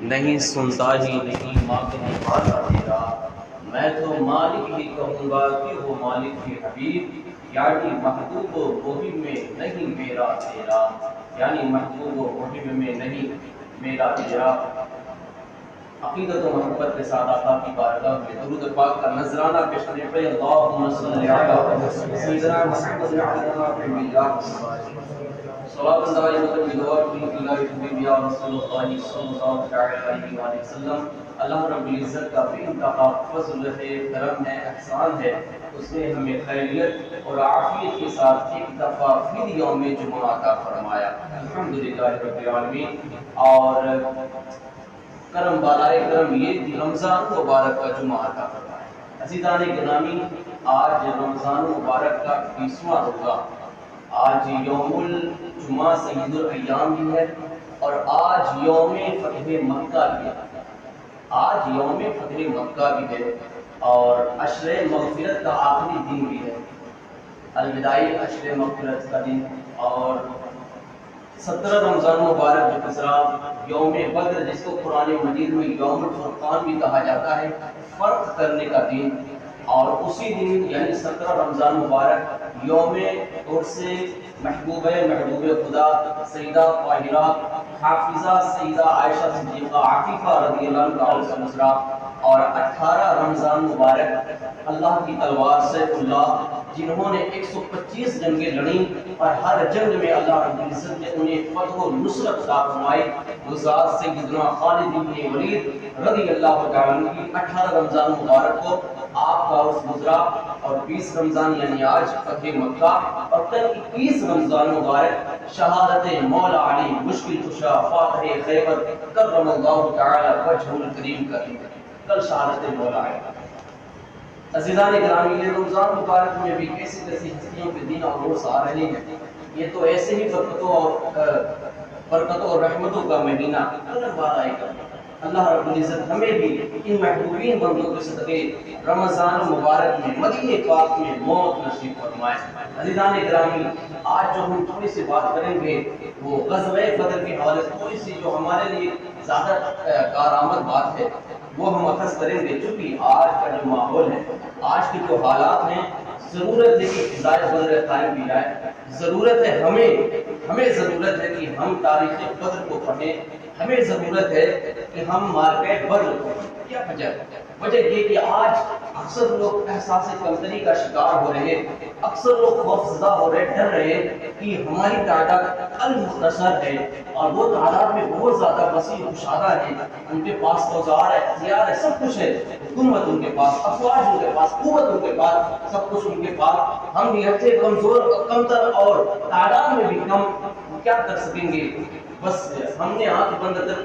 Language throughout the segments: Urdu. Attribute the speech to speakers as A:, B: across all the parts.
A: نہیں سنتا ہی نہیں مانگنے والا تیرا، میں تو مالک ہی کہوں گا کہ وہ مالک کے حبیب، یعنی محبوب و محب میں نہیں میرا تیرا، یعنی محبوب و محب میں نہیں میرا تیرا۔ عقیدت و محبت کے ساتھ آقا کی بارگاہ میں درود پاک کا نذرانہ پیش کرنے پہ اللہم صلی علی سیدنا محمد صلوات اللہ علیہ وسلم۔ اللہ رب العزت کا بے انتہا فضل ہے، کرم ہے، احسان ہے، اس نے ہمیں خیریت اور عافیت کے ساتھ ایک دفعہ پھر یوم جمعہ عطا فرمایا، الحمدللہ رب العالمین۔ اور کرم بالائے کرم یہ رمضان مبارک کا جمعہ عطا فرمایا۔ عزیزان گرامی، آج رمضان مبارک کا 20واں روزہ، آج یوم الجمعہ سید الایام بھی ہے، اور آج یوم فتح مکہ بھی ہے، آج یوم فتح مکہ بھی ہے، اور عشر مغفرت کا آخری دن بھی ہے، الوداعی عشر مغفرت کا دن۔ اور 17 رمضان مبارک جو گزرا، یوم بدر جس کو قرآن مجید میں یوم الفرقان بھی کہا جاتا ہے، فرق کرنے کا دن، اور اسی دن یعنی 17 رمضان مبارک یوم عرس محبوب خدا سیدہ طاہرہ حافظہ سیدہ عائشہ صدیقہ عفیفہ رضی اللہ عنہا کا گزرا۔ اور 18 رمضان مبارک اللہ کی تلوار سیف اللہ، جنہوں نے 125 جنگیں لڑیں اور ہر جنگ میں اللہ رب العزت نے انہیں فتح و نصرت عطا فرمائی، گزار سیدنا خالد بن ولید رضی اللہ تعالیٰ عنہ کی 18 رمضان مبارک کو آپ کا عرس گزرا، اور 20 رمضان یعنی آج فتح مکہ، اور کل 21 رمضان مبارک شہادت مولا علی مشکل کشا فاتح خیبر کرم اللہ تعالی وجہ الکریم کا دن، کل شہادت مولا علی۔ عزیزان گرامی، یہ رمضان مبارک میں بھی کیسی کیسی ہستیوں کے دن اور روز آ رہے ہیں، یہ تو ایسے ہی برکتوں اور رحمتوں کا مہینہ، کرم والا اللہ رب العزت ہمیں بھی ان محبوبین بندوں کے صدقے رمضان مبارک میں مدینہ پاک میں موت نصیب فرمائے۔ عزیزان گرامی، آج جو ہم تھوڑی سی بات کریں گے وہ غزوہ بدر کے حوالے سے، تھوڑی سی جو ہمارے لیے زیادہ کارآمد بات ہے وہ ہم اخذ کریں گے، چونکہ آج کا جو ماحول ہے، آج کے جو حالات ہیں، ضرورت ہے کہ فضائے بدر قائم کی جائے، ضرورت ہے ہمیں ضرورت ہے کہ ہم تاریخ بدر کو پڑھیں، ہمیں ضرورت ہے کہ ہم مارکیٹ بدر کو پڑھیں۔ کیا وجہ یہ کہ آج اکثر لوگ احساس کمتری کا شکار ہو رہے ہیں، اکثر لوگ خوفزدہ ہو رہے، ڈر رہے کہ ہماری تعداد المختصر ہے، اور وہ تعداد میں بہت زیادہ وسیع کشادہ ہے، ان کے پاس اوزار ہے، ہتھیار ہے، سب کچھ ہے، حکومت ان کے پاس، افواج ان کے پاس، قوت ان کے پاس، سب کچھ ان کے پاس، ہم یہ سے کمزور کمتر اور تعداد میں بھی کم، کیا کر سکیں گے؟ بس ہم نے آنکھ بند کر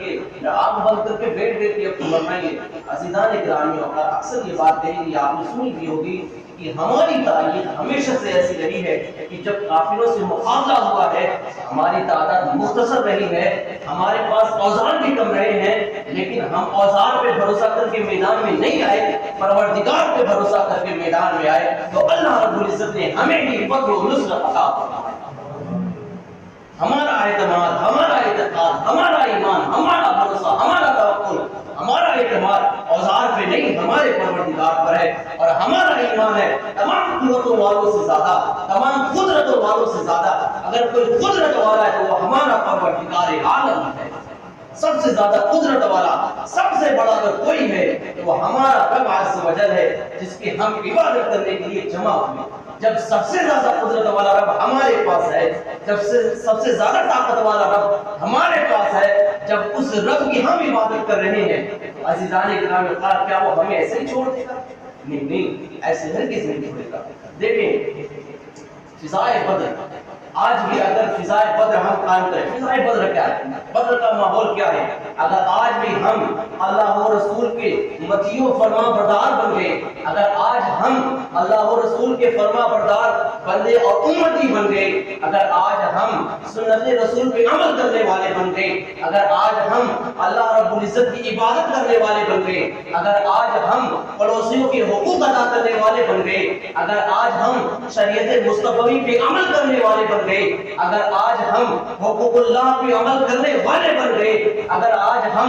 A: کے بیٹھ گئے کہ اب تو مرنا ہی ہے۔ عزیزان گرامی، اکثر یہ بات کہی گئی، آپ نے سنی بھی ہوگی کہ ہماری تاریخ ہمیشہ سے ایسی رہی ہے کہ جب کافروں سے مقابلہ ہوا ہے، ہماری تعداد مختصر رہی ہے، ہمارے پاس اوزار بھی کم رہے ہیں، لیکن ہم اوزار پہ بھروسہ کر کے میدان میں نہیں آئے، پروردگار پہ بھروسہ کر کے میدان میں آئے، تو اللہ رب العزت نے ہمیں بھی فتح و نصرت عطا فرمائی۔ ہمارا اعتماد، ہمارا اعتقاد، ہمارا ایمان، ہمارا بھروسہ، ہمارا توکل، ہمارا اعتماد اوزار پہ نہیں، ہمارے پروردگار پر ہے، اور ہمارا ایمان ہے تمام قوتوں والوں سے زیادہ، تمام قدرتوں والوں سے زیادہ، اگر کوئی قدرت والا ہے تو وہ ہمارا پروردگار عالم ہے، سب سے زیادہ قدرت والا، سب سے بڑا اگر کوئی ہے تو وہ ہمارا رب عز و جل ہے، جس کی ہم عبادت کرنے کے لیے جمع ہوئے۔ جب سب سے زیادہ قدرت والا رب ہمارے پاس ہے، جب سب سے زیادہ طاقت والا رب ہمارے پاس ہے، جب اس رب کی ہم عبادت کر رہے ہیں، عزیزان گرامی، کیا وہ ہمیں ایسے ہی چھوڑ دے گا؟ نہیں، ایسے ہرگز نہیں چھوڑے گا۔ دیکھیں فضائے بدر، آج بھی اگر فضائے بدر ہم قائم کریں، فضائے بدر کیا ہے، بدر کا ماحول کیا ہے، اگر آج بھی ہم اللہ و رسول کے مطیع و فرما بردار بن گئے، اگر آج ہم اللہ و رسول کے فرما بردار بندے اور امتی بن گئے، اگر آج ہم سنت رسول پہ عمل کرنے والے بن گئے، اگر آج ہم اللہ رب العزت کی عبادت کرنے والے بن گئے، اگر آج ہم پڑوسیوں کے حقوق ادا کرنے والے بن گئے، اگر آج ہم شریعت مصطفی پہ عمل کرنے والے بن گئے، اگر آج ہم حقوق اللہ پہ عمل کرنے والے بن گئے، اگر آج ہم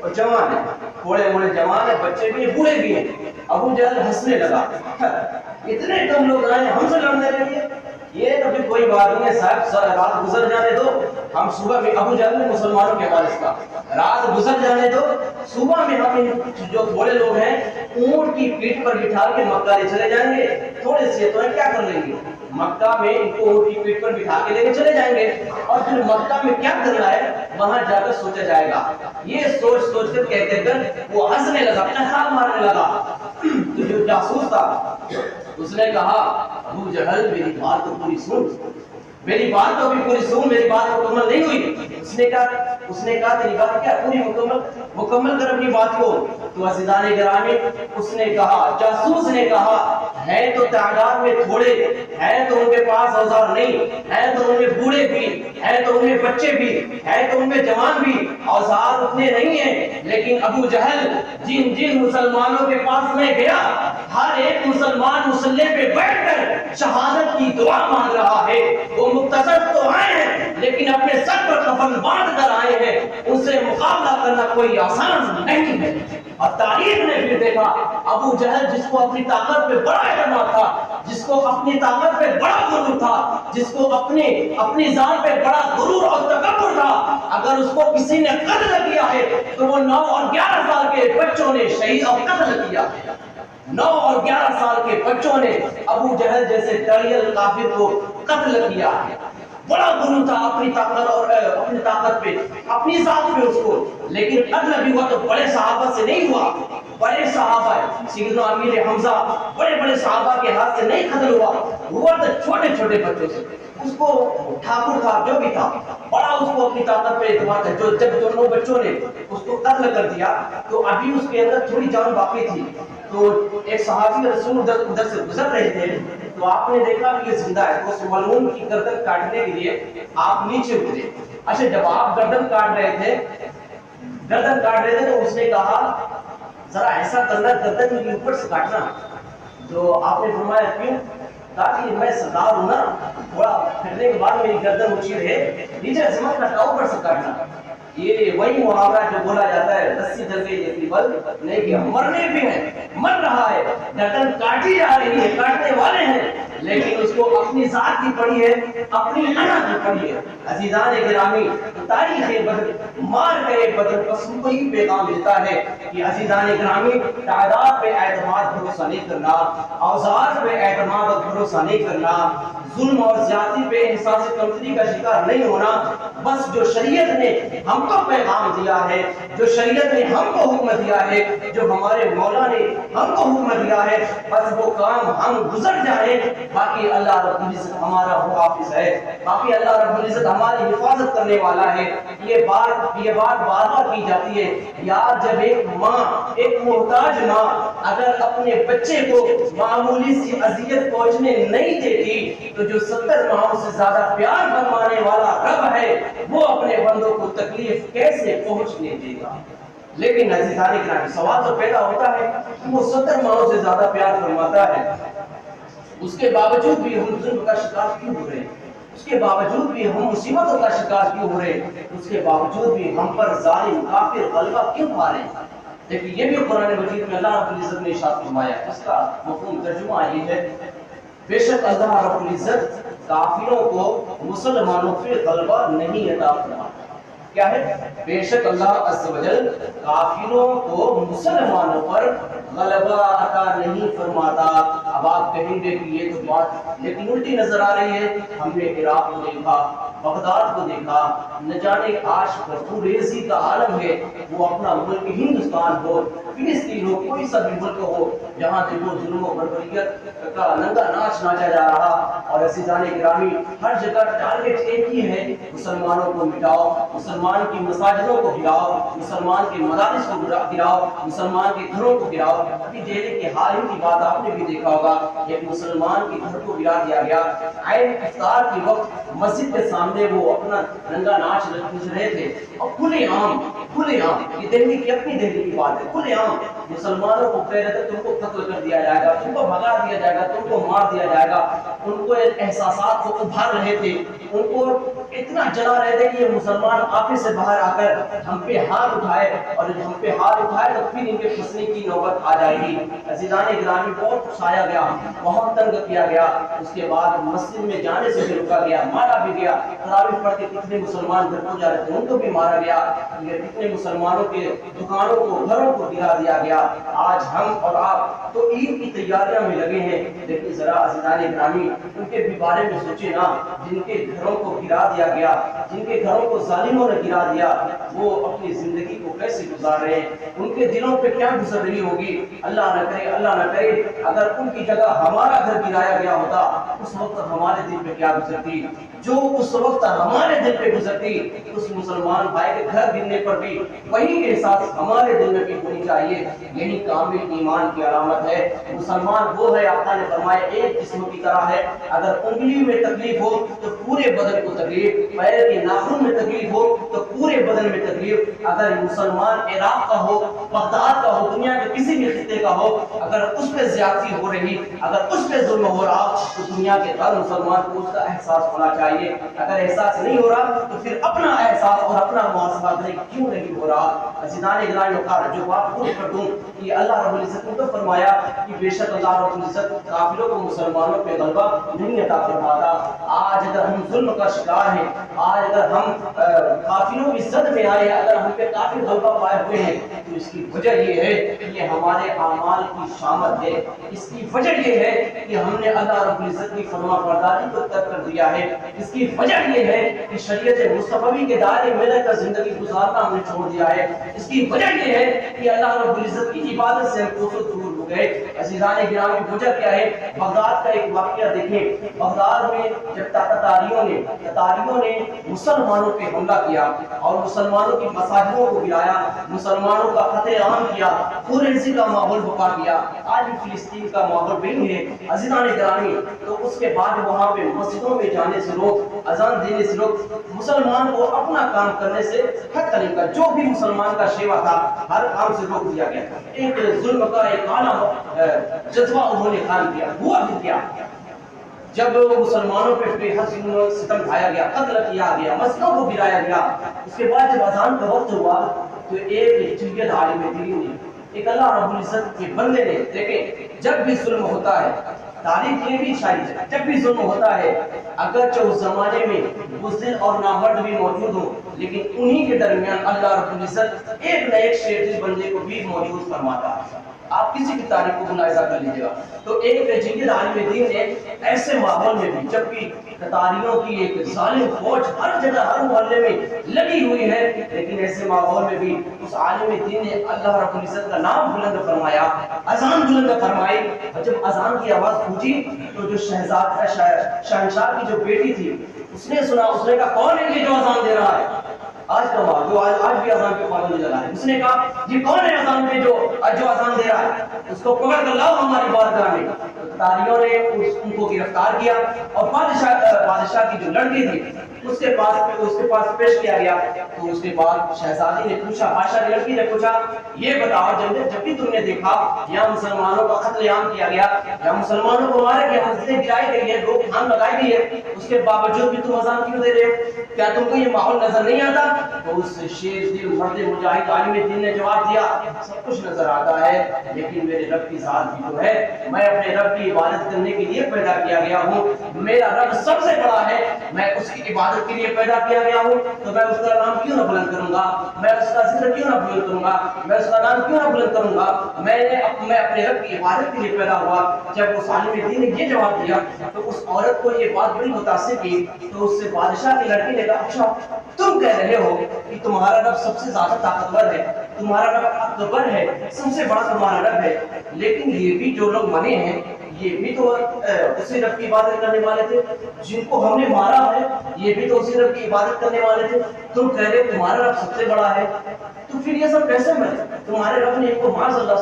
A: اور جوان ہیں، تھوڑے موڑے جوان ہیں، بچے بھی ہیں، بوڑھے بھی ہیں۔ ابو جہل ہنسنے لگا، اتنے کم لوگ آئے ہم سے لڑنے کے لیے، یہ تو پھر کوئی بات نہیں ہے صاحب، رات گزر جانے دو، ہم صبح میں، ابو جہل نے مسلمانوں کے وارث کا، رات گزر جانے دو، صبح میں ہم جو تھوڑے لوگ ہیں اونٹ کی پیٹھ پر بٹھا کے مکہ لے چلے جائیں گے، تھوڑے سے تو کیا کر لیں گے، مکہ میں ان کو اونٹ کی پیٹھ پر بٹھا کے لے کے چلے جائیں گے، اور پھر مکہ میں کیا کرنا ہے وہاں جا کر سوچا جائے گا۔ یہ سوچ سوچ کر کہتے کر وہ ہنسنے لگا، خیال مارنے لگا۔ تو جو جاسوس تھا اس نے کہا ابو جہل میری بات تو پوری سن، میری بات تو بھی پوری سن، میری بات مکمل نہیں ہوئی۔ اس نے کہا تیری بات کیا پوری مکمل کر اپنی بات کو۔ تو عزیزان گرامی اس نے کہا، جاسوس نے کہا ہے تو تعداد میں تھوڑے ہیں، تو ان کے پاس اوزار نہیں ہے، تو ان میں بوڑھے بھی ہیں، تو ان میں بچے بھی ہیں، تو ان میں جوان بھی، اوزار اتنے نہیں ہیں، لیکن ابو جہل جن مسلمانوں کے پاس میں گیا ہر ایک مسلمان مصلی پہ بیٹھ کر شہادت کی دعا مانگ رہا ہے، وہ مختصر تو آئے ہیں لیکن اپنے سر پر کفن باندھ کر آئے ہیں، ان سے مقابلہ کرنا کوئی آسان نہیں ہے۔ اور تاریخ نے بھی دیکھا ابو جہل جس کو اپنی طاقت پہ بڑا اعتماد تھا، جس کو اپنی طاقت پہ بڑا غرور تھا، جس کو اپنی ذات پہ بڑا غرور اور تکبر تھا، اگر اس کو کسی نے قتل کیا ہے تو وہ 9 اور 11 سال کے بچوں نے شہید اور قتل کیا۔ 9 اور 11 سال کے بچوں نے ابو جہل جیسے ٹڑیل کافر کو قتل کیا ہے۔ بڑا غرور تھا اپنی طاقت اور اپنی طاقت پہ، اپنی ذات پہ اس کو، لیکن قتل بھی ہوا تو بڑے صحابہ سے نہیں ہوا، بڑے صحابہ سیدنا امیر حمزہ بڑے بڑے صحابہ کے ہاتھ سے نہیں قتل ہوا تو چھوٹے چھوٹے بچوں سے۔ اس کو ٹھاکر تھا جو بھی تھا، بڑا اس کو اپنی طاقت پہ اعتماد ہے، جب دونوں بچوں نے اس کو قتل کر دیا تو ابھی اس کے اندر تھوڑی جان باقی تھی، تو ایک صحابی رسول ادھر سے گزر رہے تھے، تو آپ نے دیکھا کہ یہ زندہ ہے، تو اس ملعون کی گردن کاٹنے کے لیے آپ نیچے اترے۔ اچھا جب آپ گردن کاٹ رہے تھے تو اس نے کہا ذرا ایسا کرنا گردن کے اوپر سے کاٹنا، تو آپ نے فرمایا کیوں؟ کہا کہ میں سردار ہوں نا، تھوڑا پھرنے کے بعد میری گردن اونچی رہے، نیچے سے مت کاٹنا، اوپر سے کاٹنا۔ یہ وہی محاورہ جو بولا جاتا ہے رسی جل گئی جیسی بل نہیں کیا، مرنے بھی ہے، مر رہا ہے، گردن کاٹی جا رہی ہے، کاٹنے والے ہیں، لیکن اس کو اپنی ذات کی پڑی ہے، اپنی انا کی پڑی ہے۔ عزیزان گرامی تاریخ بدر، مار گئے بدر بس ان کو ہی پیغام دیتا ہے کہ عزیزان گرامی تعداد پہ اعتماد بھروسہ نہیں کرنا، اوزار پہ اعتماد اور بھروسہ نہیں کرنا، ظلم اور زیادتی پہ احساس کمتری کا شکار نہیں ہونا، بس جو شریعت نے ہم کو پیغام دیا ہے، جو شریعت نے ہم کو حکم دیا ہے، جو ہمارے مولا نے ہم کو حکم دیا ہے، بس وہ کام ہم گزر جائیں، باقی اللہ رب العزت ہمارا حافظ ہے، باقی اللہ رب العزت ہماری حفاظت کرنے والا ہے۔ یہ بات بار بار کی جاتی ہے، یار جب ایک ماں، ایک محتاج ماں اگر اپنے بچے کو معمولی سی اذیت پہنچنے نہیں دیتی تو جو 70 ماہوں سے زیادہ پیار فرمانے والا رب ہے وہ اپنے بندوں کو تکلیف کیسے پہنچنے دے گا؟ لیکن عزیزان گرامی سوال تو پیدا ہوتا ہے کہ وہ 70 ماہوں سے زیادہ پیار فرماتا ہے، اس کے باوجود بھی ہم ظلم کا شکار کیوں ہو رہے ہیں؟ اس کے باوجود بھی ہم مصیبتوں کا شکار کیوں ہو رہے ہیں؟ اس کے باوجود بھی ہم پر ظالم کافر غلبہ کیوں پا رہے ہیں؟ لیکن یہ بھی قرآن مجید میں اللہ رب العزت نے ارشاد فرمایا، اس کا مفہوم ترجمہ یہ ہے، بے شک اللہ رب العزت کافروں کو مسلمانوں پہ غلبہ نہیں عطا فرماتا۔ کیا ہے؟ بے شک اللہ عز و جل کافروں کو مسلمانوں پر غلبہ عطا نہیں فرماتا۔ اب آپ کہیں گے کہ یہ تو بات لیکن الٹی نظر آ رہی ہے، ہم نے عراق کو دیکھا، بغداد کو دیکھا، نہ جانے آج پرتوریزی کا عالم ہے، وہ اپنا ملک ہندوستان ہو، فلسطین ہو، کوئی سا بھی ملک ہو، جہاں دیکھو ظلم و بربریت کا ننگا ناچ ناچا جا رہا، اور عزیزان گرامی ہر جگہ ٹارگٹ ایک ہی ہے، مسلمانوں کو مٹاؤ، مسلمان کی مساجدوں کو گراؤ، مسلمان کے مدارس کو گراؤ، مسلمان کے گھروں کو گراؤ۔ ابھی دہلی کے حال ہی کی بات آپ نے بھی دیکھا ہوگا، ایک مسلمان کے گھر کو گرا دیا گیا، عین افطار کے وقت مسجد کے سامنے وہ اپنا ننگا ناچ رہے تھے، اور کھلے عام یہ دہلی کی اپنی دہلی کی بات ہے، کھلے عام مسلمانوں کو کہہ رہے تھے تم کو قتل کر دیا جائے گا، تم کو بھگا دیا جائے گا، تم کو مار دیا جائے گا، ان کو احساسات کو ابھار رہے تھے، ان کو اتنا جلا رہے تھے کہ یہ مسلمان آفس سے باہر آ کر ہم پہ ہاتھ اٹھائے، اور جب ہم پہ ہاتھ اٹھائے تو پھر ان کے پھنسنے کی نوبت آ جائے گی۔ عزیزان گرامی، بہت اکسایا گیا، بہت تنگ کیا گیا، اس کے بعد مسجد میں جانے سے بھی روکا گیا، مارا بھی گیا۔ تراویح پڑھ کے کتنے مسلمان گھر کو جا رہے تھے ان کو بھی مارا گیا، کتنے مسلمانوں کے دکانوں کو، گھروں کو گرا دیا گیا۔ آج ہم اور آپ تو عید کی تیاریاں میں لگے ہیں، لیکن ذرا عزیزان گرامی ان کے بھی بارے میں سوچے نا، جن کے گھروں کو گرا دیا گیا، جن کے گھروں کو ظالموں نے گرا دیا، وہ اپنی زندگی کو کیسے گزار رہے ہیں، ان کے دلوں پہ کیا گزر رہی ہوگی۔ اللہ نہ کرے، اللہ نہ کرے اگر ان کی جگہ ہمارا گھر گرایا گیا ہوتا، اس وقت ہمارے دل پہ کیا گزرتی، جو اس وقت ہمارے دل پہ گزرتی، اس مسلمان بھائی کے گھر گرنے پر بھی وہی احساس ہمارے دل میں بھی ہونی چاہیے۔ یہی کامل ایمان کی علامت ہے۔ مسلمان وہ ہے، آقا نے فرمایا، ایک جسم کی طرح ہے، اگر انگلی میں تکلیف ہو تو پورے بدن کو تکلیف، پیر کے ناخن میں تکلیف ہو تو پورے بدن میں تکلیف۔ اگر مسلمان عراق کا ہو، بغداد کا ہو، دنیا کے کسی بھی خطے کا ہو، اگر اس پہ زیادتی ہو رہی، اگر اس پہ ظلم ہو رہا، تو دنیا کے ہر مسلمان کو اس کا احساس ہونا چاہیے۔ اگر احساس نہیں ہو رہا تو پھر اپنا احساس اور اپنا محاسبہ کریں، کیوں نہیں ہو رہا۔ عزیزان گرامی، جو بات خود کر دوں کہ اللہ رب العزت نے تو فرمایا کہ بے شک اللہ رب العزت کافروں کو مسلمانوں پہ غلبہ نہیں عطا فرماتا۔ آج اگر ہم ظلم کا شکار ہیں، آج اگر ہم کافروں کی زد میں آئے ہیں، اگر ہم پہ کافر غلبہ پائے ہوئے ہیں، تو اس کی وجہ یہ ہے کہ یہ ہمارے اعمال کی شامت ہے۔ اس کی وجہ یہ ہے کہ ہم نے اللہ رب العزت کی فرما برداری کو ترک کر دیا ہے۔ اس کی وجہ یہ ہے کہ شریعت مصطفی کے دائرے میں رہ کر زندگی گزارنا ہم نے چھوڑ دیا ہے۔ اس کی وجہ یہ ہے کہ اللہ رب العزت کی عبادت سے ہم کوسوں دور ہو گئے۔ عزیزان گرامی، وجہ کیا ہے؟ بغداد کا ایک واقعہ دیکھیں۔ بغداد میں جب تتاریوں نے مسلمانوں پہ حملہ کیا اور مسلمانوں کی مساجدوں کو گرایا، مسلمانوں کا قتل عام کیا، فورنسی کا ماحول بپا کیا، آج بھی فلسطین کا ماحول وہی ہے۔ عزیزان گرامی، تو اس کے بعد وہاں پہ مسجدوں میں جانے سے روک، اذان دینے سے روک، مسلمان کو اپنا کام کرنے سے حد کرنے کا، جو بھی مسلمان کا شیوا تھا ہر کام سے روک دیا گیا۔ ایک ظلم کا ایک اعلیٰ جذبہ انہوں نے قائم کیا، ہوا بھی کیا جب مسلمانوں پہ بے حد ستم ڈھایا گیا، قتل کیا گیا، مسجدوں کو گرایا گیا۔ اس کے بعد جب اذان کا وقت ہوا تو ایک جنگت عالم دین نے، ایک اللہ رب العزت کے بندے نے، دیکھیں جب بھی ظلم ہوتا ہے، تاریخ یہ بھی شاید ہے، جب بھی ظلم ہوتا ہے، اگرچہ اس زمانے میں بزدل اور نامرد بھی موجود ہوں، لیکن انہی کے درمیان اللہ رب العزت ایک نہ ایک شیطان بندے کو بھی موجود فرماتا ہے۔ آپ کسی کی تاریخ کو ملاحظہ کر لیجیے گا تو ایک جنگل عالم دین نے ایسے ماحول میں بھی، جبکہ تتاریوں کی ایک ظالم فوج ہر جگہ ہر محلے میں لگی ہوئی ہے، لیکن ایسے ماحول میں بھی اس عالم دین نے اللہ رب العزت کا نام بلند فرمایا، اذان بلند فرمائی۔ اور جب اذان کی آواز گونجی تو جو شہنشاہ کی جو بیٹی تھی، اس نے سنا، اس نے کہا کون ہے یہ جو اذان دے رہا ہے؟ آج کا وہاں جو آج بھی اذان پہ پابندی لگا ہے، اس نے کہا یہ کون ہے اذان پہ جو اذان دے رہا ہے؟ اس کو پکڑ کر لاؤ ہماری بارگاہ میں۔ تاریوں نے ان کو گرفتار کیا اور بادشاہ کی جو لڑکی تھی اس کے پاس پیش کیا گیا۔ تو اس کے بعد شہزادی نے پوچھا، بادشاہ کی لڑکی نے پوچھا، یہ بتاؤ جب بھی تم نے دیکھا یہاں مسلمانوں کا قتل عام کیا گیا، یا مسلمانوں کو مارا گیا، مسجدیں گرائی گئی ہے، لوگ جان لگائی گئی ہے، اس کے باوجود بھی تم اذان کیوں دے رہے ہو؟ کیا تم کو یہ ماحول نظر نہیں آتا؟ تو اس شیر دل مرد مجاہد عالم دین نے جواب دیا، سب کچھ نظر آتا ہے، لیکن میرے رب کی ذات بھی تو ہے، میں اپنے رب کی عبادت کرنے کے لیے پیدا کیا گیا ہوں، میرا رب سب سے بڑا ہے، میں اس کی عبادت کے لیے پیدا کیا گیا ہوں، تو میں اس کا نام کیوں نہ بلند کروں گا، میں اس کا ذکر کیوں نہ بلند کروں گا، میں اس کا نام کیوں نہ بلند کروں گا، میں اپنے رب کی عبادت کے لیے پیدا ہوا۔ جب اس عالم دین نے یہ جواب دیا تو اس عورت کو یہ بات بڑی متاثر کی، تو اس سے بادشاہ کی لڑکی نے کہا، اچھا تم کہہ رہے ہو کہ تمہارا رب سب سے زیادہ طاقتور ہے، تمہارا رب اکبر ہے، سب سے بڑا تمہارا رب ہے، لیکن یہ بھی جو لوگ منے ہیں یہ بھی تو اسی رب کی عبادت کرنے والے تھے، جن کو ہم نے مارا ہے یہ بھی تو اسی رب کی عبادت کرنے والے تھے، تم کہہ رہے تمہارا رب سب سے بڑا ہے، تو پھر یہ سب کیسے ملے؟ تمہارے رب نے ان کو معاذ اللہ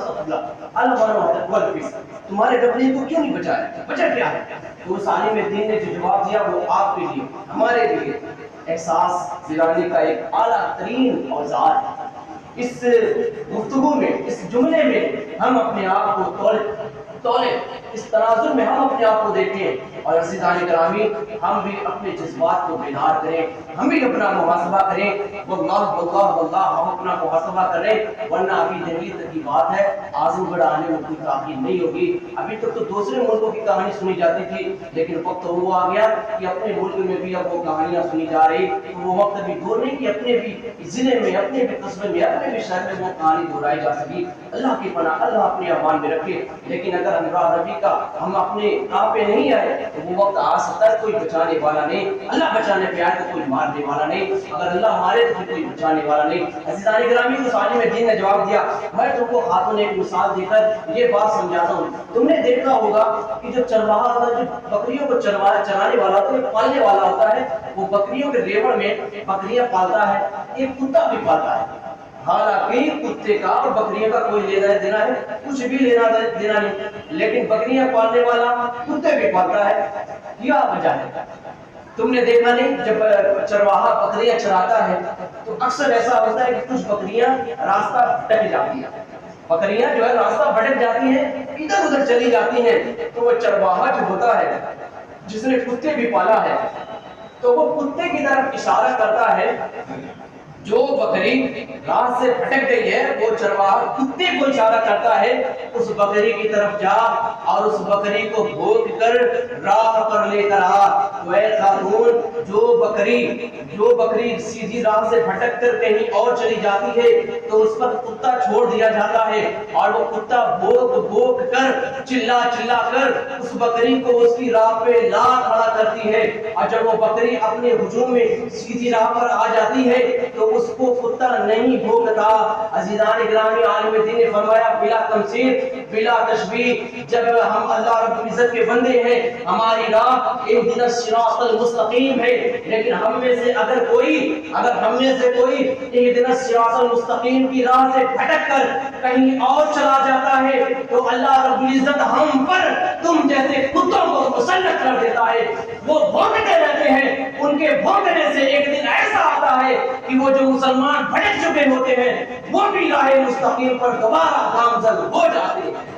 A: تمہارے رب نے ان کو کیوں نہیں بچایا؟ وجہ کیا ہے؟ تو اس عالم دین نے جو جواب دیا وہ آپ کے لیے، ہمارے لیے احساس دلانے کا ایک اعلیٰ ترین اوزار ہے۔ اس گفتگو میں، اس جملے میں ہم اپنے آپ کو تولے، اس تناظر میں ہم اپنے آپ کو دیکھیں اور عزیزان گرامی ہم بھی اپنے جذبات کو بیدار کریں, ہم بھی اپنا محاسبہ کریں, واللہ واللہ واللہ ہم اپنا محاسبہ کریں, ورنہ ابھی دہلی تک کی بات ہے, اعظم گڑھ آنے میں کوئی تاخیر نہیں ہوگی. ابھی تک تو دوسرے ملکوں کی کہانی سنی جاتی تھی, لیکن وقت وہ آ گیا کہ اپنے ملک میں بھی اب وہ کہانیاں سنی جا رہی. وہ وقت ابھی دور نہیں کہ اپنے بھی ضلع میں, اپنے بھی قصبے میں, اپنے بھی شہر میں وہ کہانی دہرائی جا سکی. اللہ کی پناہ, اللہ اپنے امان میں رکھے. لیکن اگر ہمراہ ربی کا ہم اپنے راہ پہ نہیں آئے تو وہ وقت آ سکتا ہے کوئی بچانے والا نہیں. اللہ بچانے پہ آئے تو کوئی مارنے والا نہیں, اگر اللہ مارے تو پھر کوئی بچانے والا نہیں. عزیزان گرامی, اس عالم دین نے جواب دیا, میں تم کو خاتون ایک مثال دے کر یہ بات سمجھاتا ہوں. تم نے دیکھا ہوگا کہ جو چرواہا ہوتا ہے, جو بکریوں کو چرانے والا ہوتا ہے, پالنے والا ہوتا ہے, وہ بکریوں کے ریوڑ میں بکریاں پالتا ہے, ایک کتا بھی پالتا ہے. حالانکہ کتے کا اور بکریوں کا کوئی لینا دینا ہے, کچھ بھی لینا دینا نہیں, لیکن بکریاں پالنے والا کتے بھی پالتا ہے. کیا وجہ ہے؟ تم نے دیکھا نہیں, جب چرواہا بکریاں چراتا ہے تو اکثر ایسا ہوتا ہے کہ کچھ بکریاں راستہ بھٹک جاتی ہیں. بکریاں جو ہے راستہ بھٹک جاتی ہیں, ادھر ادھر چلی جاتی ہیں. تو وہ چرواہا جو ہوتا ہے, جس نے کتے بھی پالا ہے, تو وہ کتے کی طرف اشارہ کرتا ہے. جو بکری راہ سے بھٹک گئی ہے, وہ چرواہا کتے کو اشارہ کرتا ہے, اس بکری کی طرف جا اور اس بکری کو بھونک کر راہ پر لے کر آ. تو اے خاتون, جو بکری سیدھی راہ سے بھٹک کر کہیں اور چلی جاتی ہے تو اس پر کتا چھوڑ دیا جاتا ہے, اور وہ کتا بھونک کر چلا کر اس بکری کو اس کی راہ پہ لا کھڑا کرتی ہے. اور جب وہ بکری اپنے ہجوم میں سیدھی راہ پر آ جاتی ہے تو اس کو کتا نہیں بھونکتا. عزیزان گرامی, عالم دین نے فرمایا بلا تمثیل بلا تشبیہ, جب ہم اللہ رب العزت کے بندے ہیں, ہماری راہ اہدنا الصراط المستقیم ہے, لیکن ہم میں سے اگر ہم میں سے کوئی اہدنا الصراط المستقیم کی راہ سے بھٹک کر کہیں اور چلا جاتا ہے تو اللہ رب العزت ہم پر تم جیسے کتوں کو مسلط کر دیتا ہے. وہ بھونکتے رہتے ہیں, ان کے بھونکنے سے ایک دن ایسا آتا ہے کہ وہ جو مسلمان بھٹک چکے ہوتے ہیں وہ بھی راہ مستقیم پر دوبارہ گامزن ہو جاتے ہیں.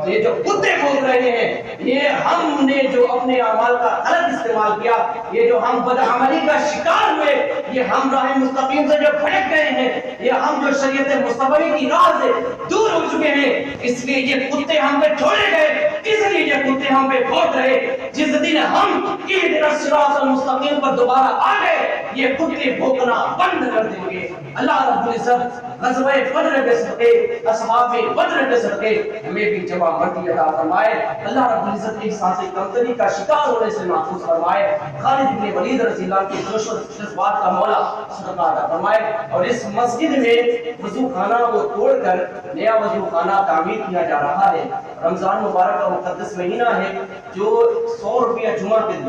A: یہ جو کتے بول رہے ہیں, یہ ہم نے جو اپنے اعمال کا غلط استعمال کیا, یہ جو ہم بدعملی کا شکار ہوئے, یہ ہم راہ مستقیم سے جو بھٹک گئے ہیں, یہ ہم جو شریعت مصطفی کی راہ سے دور ہو چکے ہیں, اس لیے یہ کتے ہم پہ چھوڑے گئے, اس لیے یہ کتے ہم پہ بھونک رہے. جس دن ہم اہدنا الصراط المستقیم پر دوبارہ آ گئے, یہ کتے بھونکنا بند کر دیں گے. اللہ رب العزت غزوہ بدر کے صدقے, اصحاب بدر کے صدقے ہمیں بھی جواب مردی عطا فرمائے. اللہ رب العزت احساس کمتری کا شکار ہونے سے محفوظ فرمائے. خالد بن ولید رضی اللہ عنہ کے جوش و جذبات کا مولا صدقہ عطا فرمائے. اور اس مسجد میں وضو خانہ کو توڑ کر نیا وضو خانہ تعمیر کیا جا رہا ہے. رمضان مبارک کا مقدس مہینہ ہے, جو 100 روپیہ جمعہ کے دن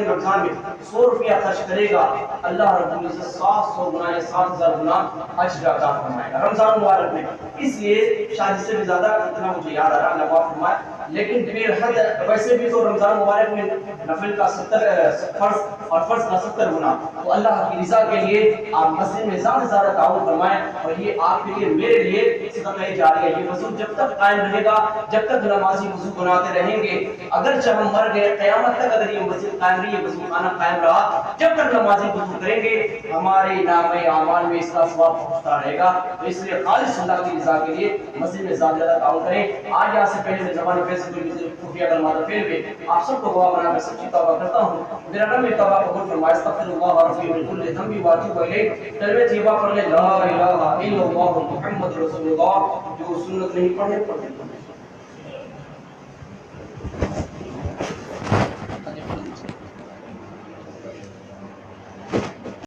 A: رمضان میں 100 روپیہ خرچ کرے گا, اللہ رب العزت 700 گنا یا 7000 گنا اجر عطا فرمائے گا رمضان مبارک میں. اس لیے شاید اس سے بھی زیادہ اتنا مجھے یاد آ رہا, اللہ معاف فرمائے, لیکن بے حد ویسے بھی تو رمضان مبارک میں نفل کا 70 فرض اور فرض کا 70 گنا. تو اللہ کی رضا کے لیے آپ مسجد میں زیادہ سے زیادہ تعاون فرمائیں, اور یہ آپ کے لیے میرے لیے صدقہ جاریہ ہے. یہ وضو جب تک قائم رہے گا, جب تک نمازی وضو بناتے رہیں گے, اگرچہ ہم مر گئے, قیامت تک اگر یہ مسجد قائم رہی, یہ وضو خانہ قائم رہا, جب تک نمازی وضو کریں گے ہمارے نامہ اعمال میں اس کا ثواب پہنچتا رہے گا. تو اس لیے خالص اللہ کی رضا کے لیے مسجد میں زیادہ زیادہ تعاون کریں. آج یہاں سے پہلے میں زبان فیصل کوئی خفیہ کلمات فعل میں آپ سب کو گواہ بنا کر سچی توبہ کرتا ہوں. میرا رب میری توبہ قبول فرمائے. استغفر اللہ ربی من کل ذنب واتوب الیہ. کلمہ طیبہ پڑھ لیں لا الہ الا اللہ محمد رسول اللہ. جو سنت نہیں پڑھے